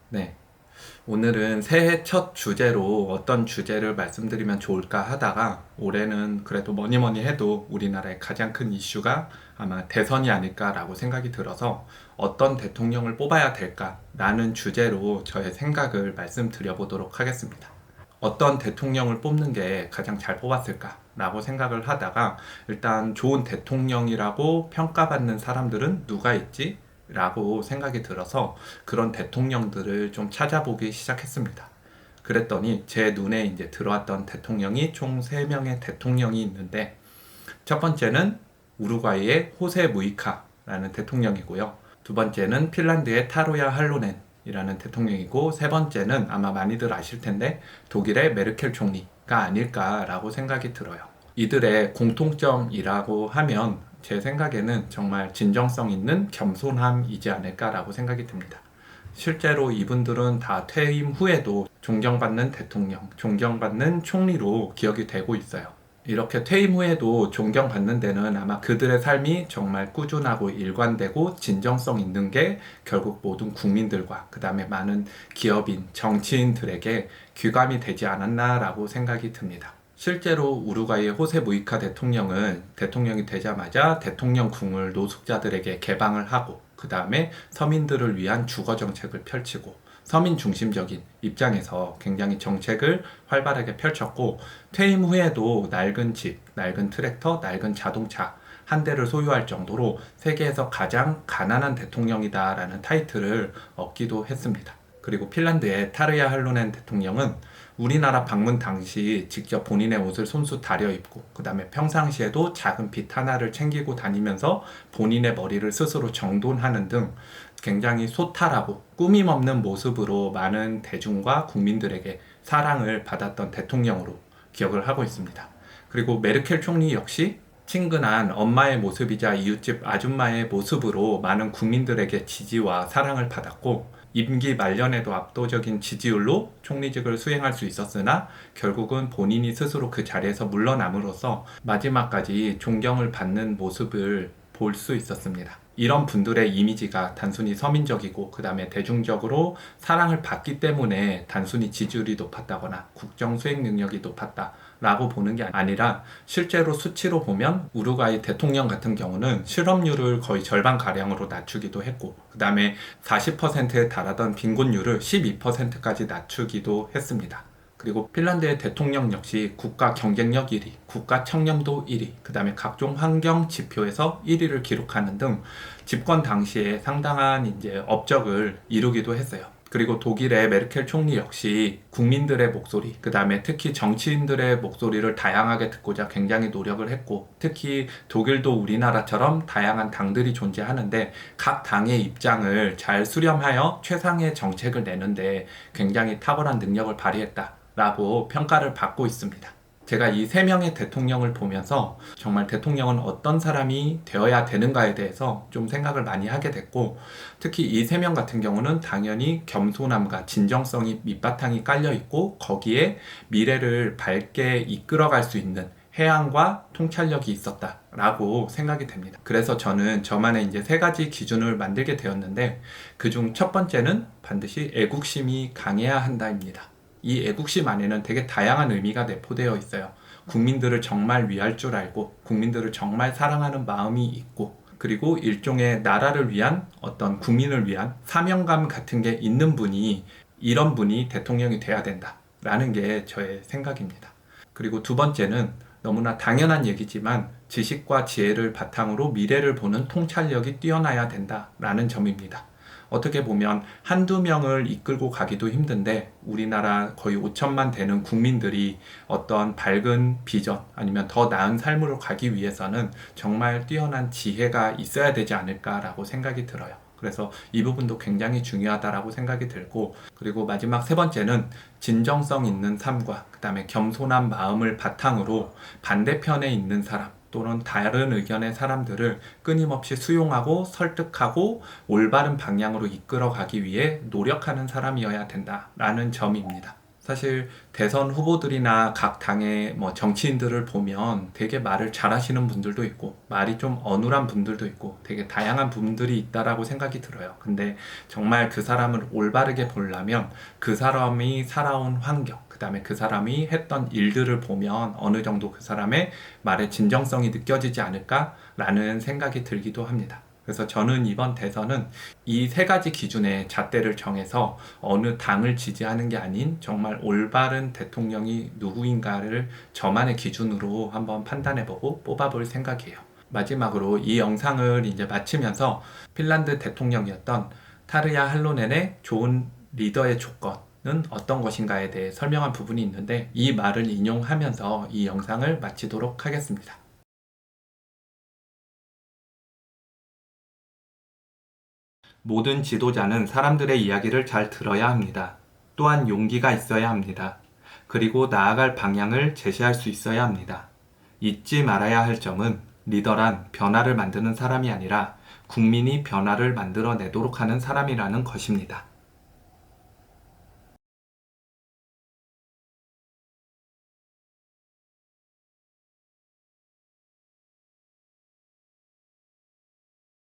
네. 오늘은 새해 첫 주제로 어떤 주제를 말씀드리면 좋을까 하다가 올해는 그래도 뭐니 뭐니 해도 우리나라의 가장 큰 이슈가 아마 대선이 아닐까라고 생각이 들어서 어떤 대통령을 뽑아야 될까라는 주제로 저의 생각을 말씀드려 보도록 하겠습니다. 어떤 대통령을 뽑는 게 가장 잘 뽑았을까라고 생각을 하다가 일단 좋은 대통령이라고 평가받는 사람들은 누가 있지? 라고 생각이 들어서 그런 대통령들을 좀 찾아보기 시작했습니다. 그랬더니 제 눈에 이제 들어왔던 대통령이 총 3명의 대통령이 있는데 첫 번째는 우루과이의 호세 무이카라는 대통령이고요. 두 번째는 핀란드의 타로야 할로넨이라는 대통령이고 세 번째는 아마 많이들 아실 텐데 독일의 메르켈 총리가 아닐까라고 생각이 들어요. 이들의 공통점이라고 하면 제 생각에는 정말 진정성 있는 겸손함이지 않을까라고 생각이 듭니다. 실제로 이분들은 다 퇴임 후에도 존경받는 대통령, 존경받는 총리로 기억이 되고 있어요. 이렇게 퇴임 후에도 존경받는 데는 아마 그들의 삶이 정말 꾸준하고 일관되고 진정성 있는 게 결국 모든 국민들과 그 다음에 많은 기업인, 정치인들에게 귀감이 되지 않았나라고 생각이 듭니다. 실제로 우루과이의 호세 무이카 대통령은 대통령이 되자마자 대통령궁을 노숙자들에게 개방을 하고 그 다음에 서민들을 위한 주거 정책을 펼치고 서민 중심적인 입장에서 굉장히 정책을 활발하게 펼쳤고 퇴임 후에도 낡은 집, 낡은 트랙터, 낡은 자동차 한 대를 소유할 정도로 세계에서 가장 가난한 대통령이다라는 타이틀을 얻기도 했습니다. 그리고 핀란드의 타르야 할로넨 대통령은 우리나라 방문 당시 직접 본인의 옷을 손수 다려 입고 그 다음에 평상시에도 작은 빗 하나를 챙기고 다니면서 본인의 머리를 스스로 정돈하는 등 굉장히 소탈하고 꾸밈 없는 모습으로 많은 대중과 국민들에게 사랑을 받았던 대통령으로 기억을 하고 있습니다. 그리고 메르켈 총리 역시 친근한 엄마의 모습이자 이웃집 아줌마의 모습으로 많은 국민들에게 지지와 사랑을 받았고 임기 말년에도 압도적인 지지율로 총리직을 수행할 수 있었으나 결국은 본인이 스스로 그 자리에서 물러남으로써 마지막까지 존경을 받는 모습을 볼 수 있었습니다. 이런 분들의 이미지가 단순히 서민적이고 그 다음에 대중적으로 사랑을 받기 때문에 단순히 지지율이 높았다거나 국정 수행 능력이 높았다 라고 보는 게 아니라 실제로 수치로 보면 우루과이 대통령 같은 경우는 실업률을 거의 절반가량으로 낮추기도 했고 그 다음에 40%에 달하던 빈곤율을 12%까지 낮추기도 했습니다. 그리고 핀란드의 대통령 역시 국가 경쟁력 1위, 국가 청렴도 1위, 그 다음에 각종 환경 지표에서 1위를 기록하는 등 집권 당시에 상당한 이제 업적을 이루기도 했어요. 그리고 독일의 메르켈 총리 역시 국민들의 목소리, 그 다음에 특히 정치인들의 목소리를 다양하게 듣고자 굉장히 노력을 했고, 특히 독일도 우리나라처럼 다양한 당들이 존재하는데 각 당의 입장을 잘 수렴하여 최상의 정책을 내는데 굉장히 탁월한 능력을 발휘했다 라고 평가를 받고 있습니다. 제가 이 3명의 대통령을 보면서 정말 대통령은 어떤 사람이 되어야 되는가에 대해서 좀 생각을 많이 하게 됐고, 특히 이 3명 같은 경우는 당연히 겸손함과 진정성이 밑바탕이 깔려 있고 거기에 미래를 밝게 이끌어갈 수 있는 해안과 통찰력이 있었다라고 생각이 됩니다. 그래서 저는 저만의 이제 3가지 기준을 만들게 되었는데 그중 첫 번째는 반드시 애국심이 강해야 한다입니다. 이 애국심 안에는 되게 다양한 의미가 내포되어 있어요. 국민들을 정말 위할 줄 알고 국민들을 정말 사랑하는 마음이 있고 그리고 일종의 나라를 위한 어떤 국민을 위한 사명감 같은 게 있는 분이 이런 분이 대통령이 돼야 된다라는 게 저의 생각입니다. 그리고 두 번째는 너무나 당연한 얘기지만 지식과 지혜를 바탕으로 미래를 보는 통찰력이 뛰어나야 된다라는 점입니다. 어떻게 보면 한두 명을 이끌고 가기도 힘든데 우리나라 거의 5천만 되는 국민들이 어떤 밝은 비전 아니면 더 나은 삶으로 가기 위해서는 정말 뛰어난 지혜가 있어야 되지 않을까라고 생각이 들어요. 그래서 이 부분도 굉장히 중요하다라고 생각이 들고, 그리고 마지막 세 번째는 진정성 있는 삶과 그 다음에 겸손한 마음을 바탕으로 반대편에 있는 사람 또는 다른 의견의 사람들을 끊임없이 수용하고 설득하고 올바른 방향으로 이끌어가기 위해 노력하는 사람이어야 된다라는 점입니다. 사실 대선 후보들이나 각 당의 뭐 정치인들을 보면 되게 말을 잘하시는 분들도 있고 말이 좀 어눌한 분들도 있고 되게 다양한 분들이 있다라고 생각이 들어요. 근데 정말 그 사람을 올바르게 보려면 그 사람이 살아온 환경, 그다음에 그 사람이 했던 일들을 보면 어느 정도 그 사람의 말의 진정성이 느껴지지 않을까라는 생각이 들기도 합니다. 그래서 저는 이번 대선은 이 세 가지 기준의 잣대를 정해서 어느 당을 지지하는 게 아닌 정말 올바른 대통령이 누구인가를 저만의 기준으로 한번 판단해보고 뽑아볼 생각이에요. 마지막으로 이 영상을 이제 마치면서 핀란드 대통령이었던 타르야 할로넨의 좋은 리더의 조건은 어떤 것인가에 대해 설명한 부분이 있는데 이 말을 인용하면서 이 영상을 마치도록 하겠습니다. 모든 지도자는 사람들의 이야기를 잘 들어야 합니다. 또한 용기가 있어야 합니다. 그리고 나아갈 방향을 제시할 수 있어야 합니다. 잊지 말아야 할 점은 리더란 변화를 만드는 사람이 아니라 국민이 변화를 만들어내도록 하는 사람이라는 것입니다.